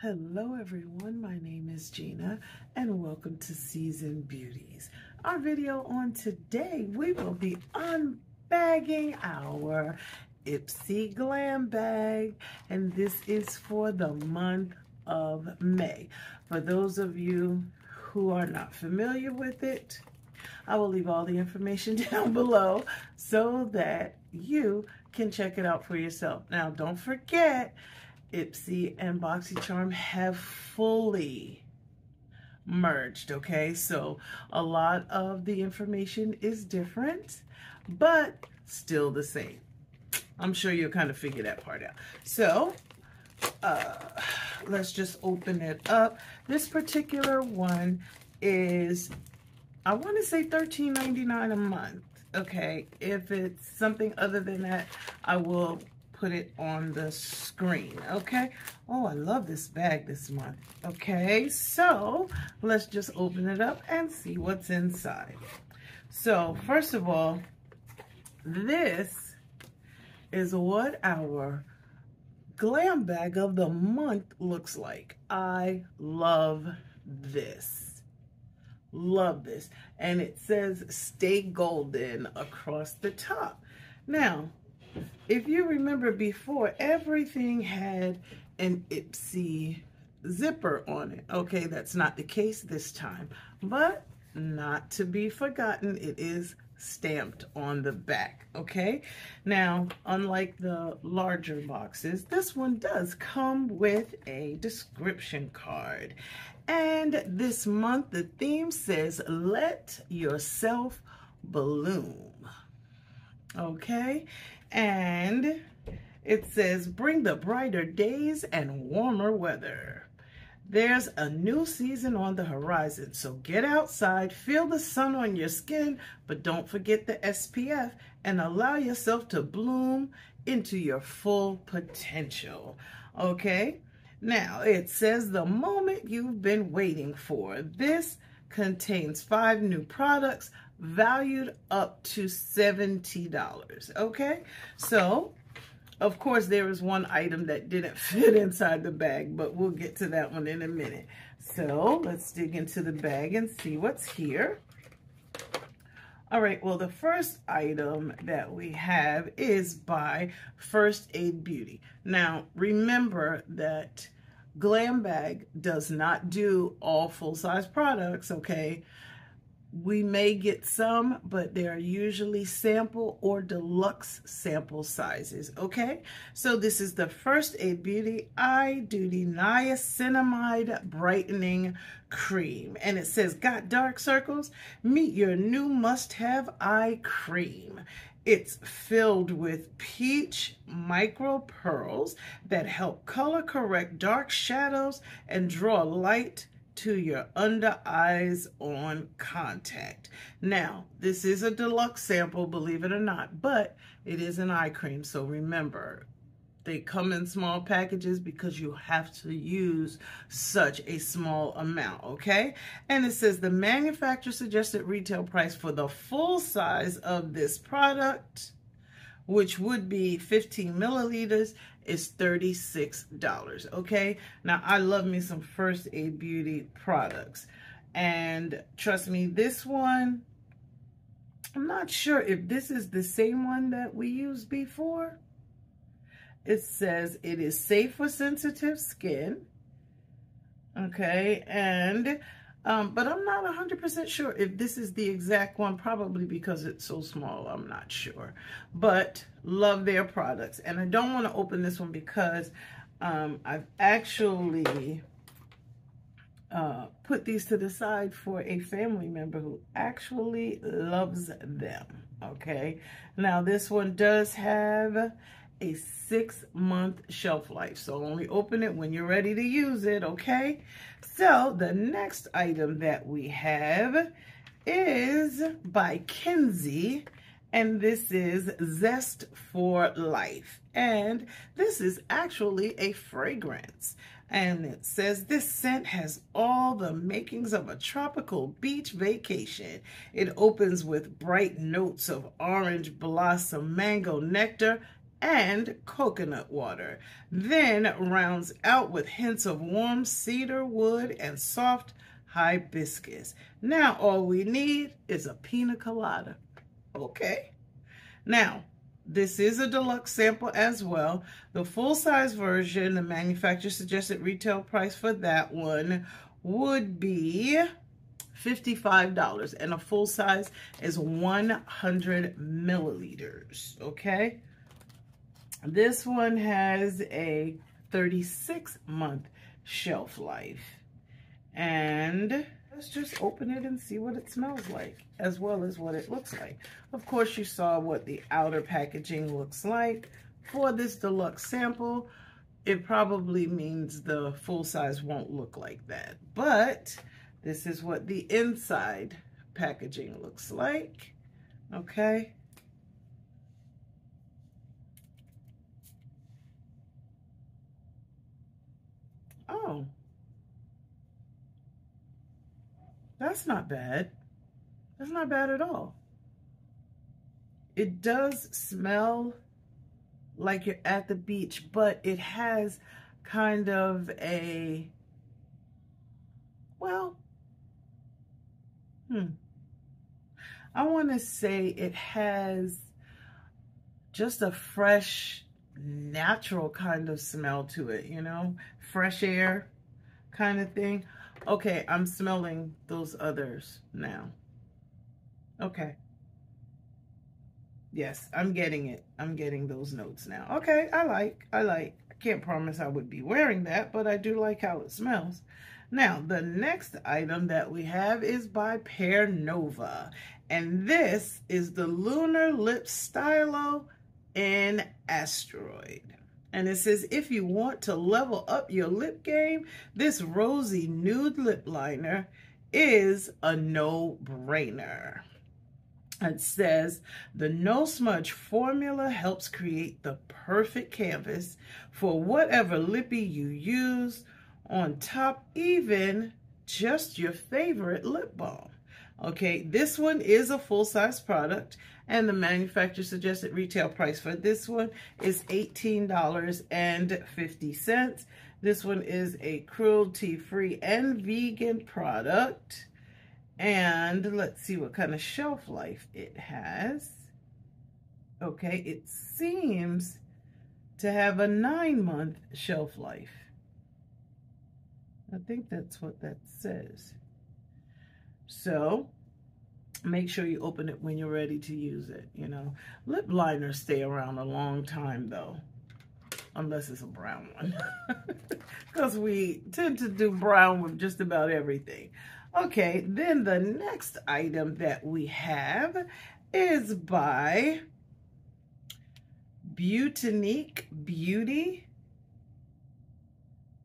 Hello everyone, my name is Gina and welcome to Season Beauties. Our video on today, we will be unbagging our IPSY Glam Bag, and this is for the month of May. For those of you who are not familiar with it, I will leave all the information down below so that you can check it out for yourself. Now, don't forget, IPSY and BOXYCHARM have fully merged, okay? So a lot of the information is different, but still the same. I'm sure you'll kind of figure that part out. So let's just open it up. This particular one is, I want to say $13.99 a month, okay? If it's something other than that, I will put it on the screen, okay? Oh, I love this bag this month. Okay, so let's just open it up and see what's inside. So first of all, this is what our glam bag of the month looks like. I love this. Love this. And it says stay golden across the top. Now, if you remember before, everything had an IPSY zipper on it. Okay, that's not the case this time, but not to be forgotten, it is stamped on the back. Okay, now unlike the larger boxes, this one does come with a description card, and this month the theme says let yourself bloom. Okay, and it says bring the brighter days and warmer weather. There's a new season on the horizon, so get outside, feel the sun on your skin, but don't forget the SPF and allow yourself to bloom into your full potential. Okay, now it says the moment you've been waiting for. This contains 5 new products valued up to $70. Okay, so of course there is one item that didn't fit inside the bag, but we'll get to that one in a minute. So let's dig into the bag and see what's here. All right, well, the first item that we have is by First Aid Beauty. Now remember that Glam Bag does not do all full-size products, okay? We may get some, but they're usually sample or deluxe sample sizes, okay? So this is the First Aid Beauty Eye Duty Niacinamide Brightening Cream. And it says, got dark circles? Meet your new must-have eye cream. It's filled with peach micro pearls that help color correct dark shadows and draw light to your under eyes on contact. Now, this is a deluxe sample, believe it or not, but it is an eye cream. So remember, they come in small packages because you have to use such a small amount, okay? And it says the manufacturer suggested retail price for the full size of this product, which would be 15 milliliters, is $36, okay? Now, I love me some First Aid Beauty products. And trust me, this one, I'm not sure if this is the same one that we used before. It says it is safe for sensitive skin, okay? And but I'm not 100% sure if this is the exact one, probably because it's so small, I'm not sure. But love their products. And I don't want to open this one because I've actually put these to the side for a family member who actually loves them, okay? Now this one does have a 6-month shelf life, so only open it when you're ready to use it, okay? So the next item that we have is by Kenzie, and this is Zest for Life, and this is actually a fragrance. And it says this scent has all the makings of a tropical beach vacation. It opens with bright notes of orange blossom, mango nectar, and coconut water. Then rounds out with hints of warm cedar wood and soft hibiscus. Now all we need is a pina colada. Okay. Now, this is a deluxe sample as well. The full-size version, the manufacturer suggested retail price for that one would be $55, and a full size is 100 milliliters, okay? This one has a 36-month shelf life. And let's just open it and see what it smells like, as well as what it looks like. Of course, you saw what the outer packaging looks like. For this deluxe sample, it probably means the full size won't look like that. But this is what the inside packaging looks like, okay? Oh. That's not bad. That's not bad at all. It does smell like you're at the beach, but it has kind of a, well, I want to say it has just a fresh, natural kind of smell to it, you know, fresh air kind of thing. Okay, I'm smelling those others now. Okay. Yes, I'm getting it. I'm getting those notes now. Okay, I like. I can't promise I would be wearing that, but I do like how it smells. Now, the next item that we have is by Pear Nova. And this is the Lunar Lip Stylo in Asteroid. And it says, if you want to level up your lip game, this rosy nude lip liner is a no-brainer. It says, the no smudge formula helps create the perfect canvas for whatever lippy you use. On top, even just your favorite lip balm. Okay, this one is a full-size product, and the manufacturer suggested retail price for this one is $18.50. This one is a cruelty-free and vegan product. And let's see what kind of shelf life it has. Okay, it seems to have a 9-month shelf life. I think that's what that says. So make sure you open it when you're ready to use it, you know. Lip liners stay around a long time though, unless it's a brown one. Because we tend to do brown with just about everything. Okay, then the next item that we have is by Beauty.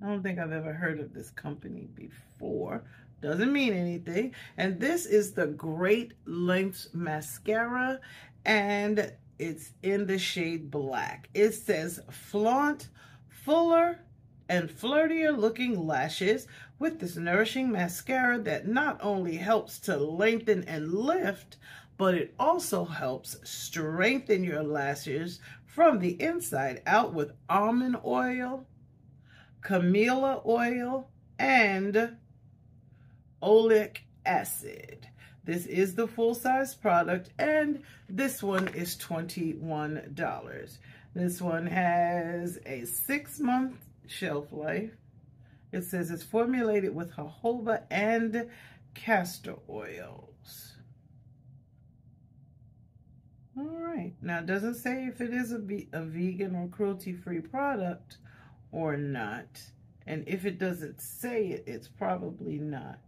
I don't think I've ever heard of this company before. Doesn't mean anything. And this is the Great Lengths Mascara, and it's in the shade black. It says, flaunt fuller and flirtier looking lashes with this nourishing mascara that not only helps to lengthen and lift, but it also helps strengthen your lashes from the inside out with almond oil, camellia oil, and oleic acid. This is the full-size product, and this one is $21. This one has a 6-month shelf life. It says it's formulated with jojoba and castor oils. All right. Now, it doesn't say if it is a vegan or cruelty-free product or not. And if it doesn't say it, it's probably not.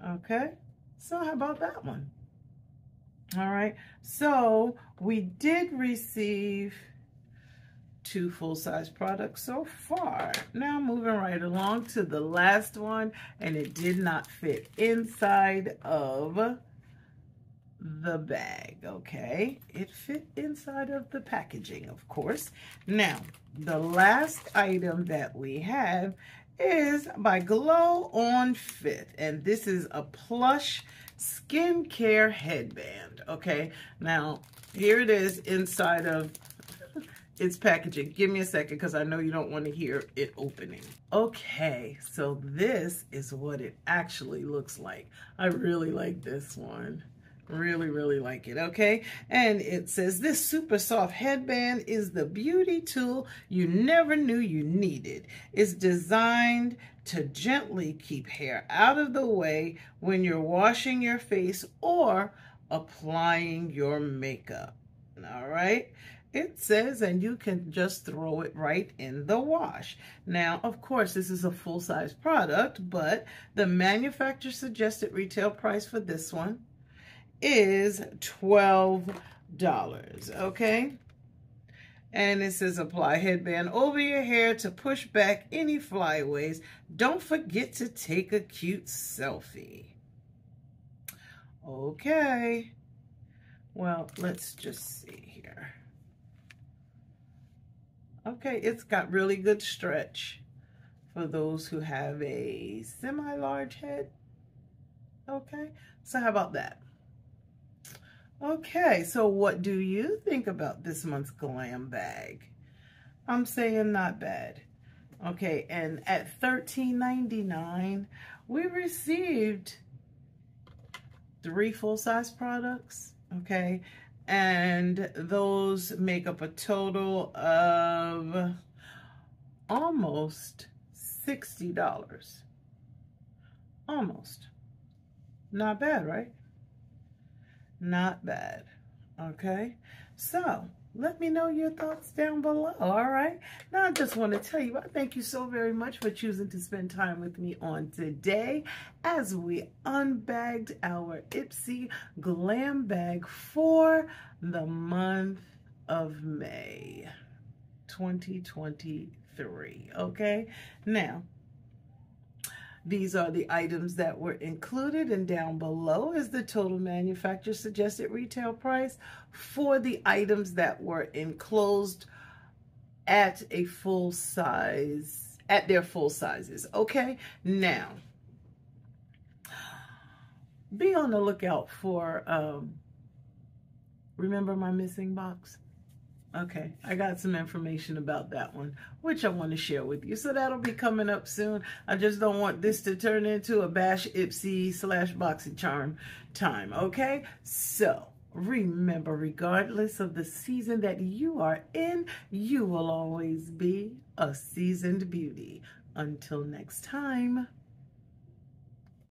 Okay. So how about that one? All right. So we did receive 2 full-size products so far. Now moving right along to the last one, and it did not fit inside of the bag. Okay, it fit inside of the packaging, of course. Now the last item that we have is by Glow on Fit, and this is a Plush skincare headband. Okay, now here it is inside of its packaging. Give me a second because I know you don't want to hear it opening. Okay, so this is what it actually looks like. I really like this one. Really like it. Okay, and it says this super soft headband is the beauty tool you never knew you needed. It's designed to gently keep hair out of the way when you're washing your face or applying your makeup. All right, it says, and you can just throw it right in the wash. Now, of course, this is a full-size product, but the manufacturer suggested retail price for this one is $12, okay? And it says apply headband over your hair to push back any flyaways. Don't forget to take a cute selfie. Okay. Well, let's just see here. Okay, it's got really good stretch for those who have a semi-large head. Okay, so how about that? Okay, so what do you think about this month's glam bag? I'm saying not bad. Okay, and at $13.99, we received 3 full-size products, okay? And those make up a total of almost $60. Almost. Not bad, right? Not bad. Okay, so let me know your thoughts down below. All right, now I just want to tell you, I thank you so very much for choosing to spend time with me on today as we unbagged our Ipsy Glam Bag for the month of May 2023. Okay, now these are the items that were included, and down below is the total manufacturer suggested retail price for the items that were enclosed at a full size, at their full sizes. Okay, now be on the lookout for remember my missing box? Okay, I got some information about that one, which I want to share with you. So that'll be coming up soon. I just don't want this to turn into a Bash Ipsy / BOXYCHARM time, okay? So remember, regardless of the season that you are in, you will always be a seasoned beauty. Until next time.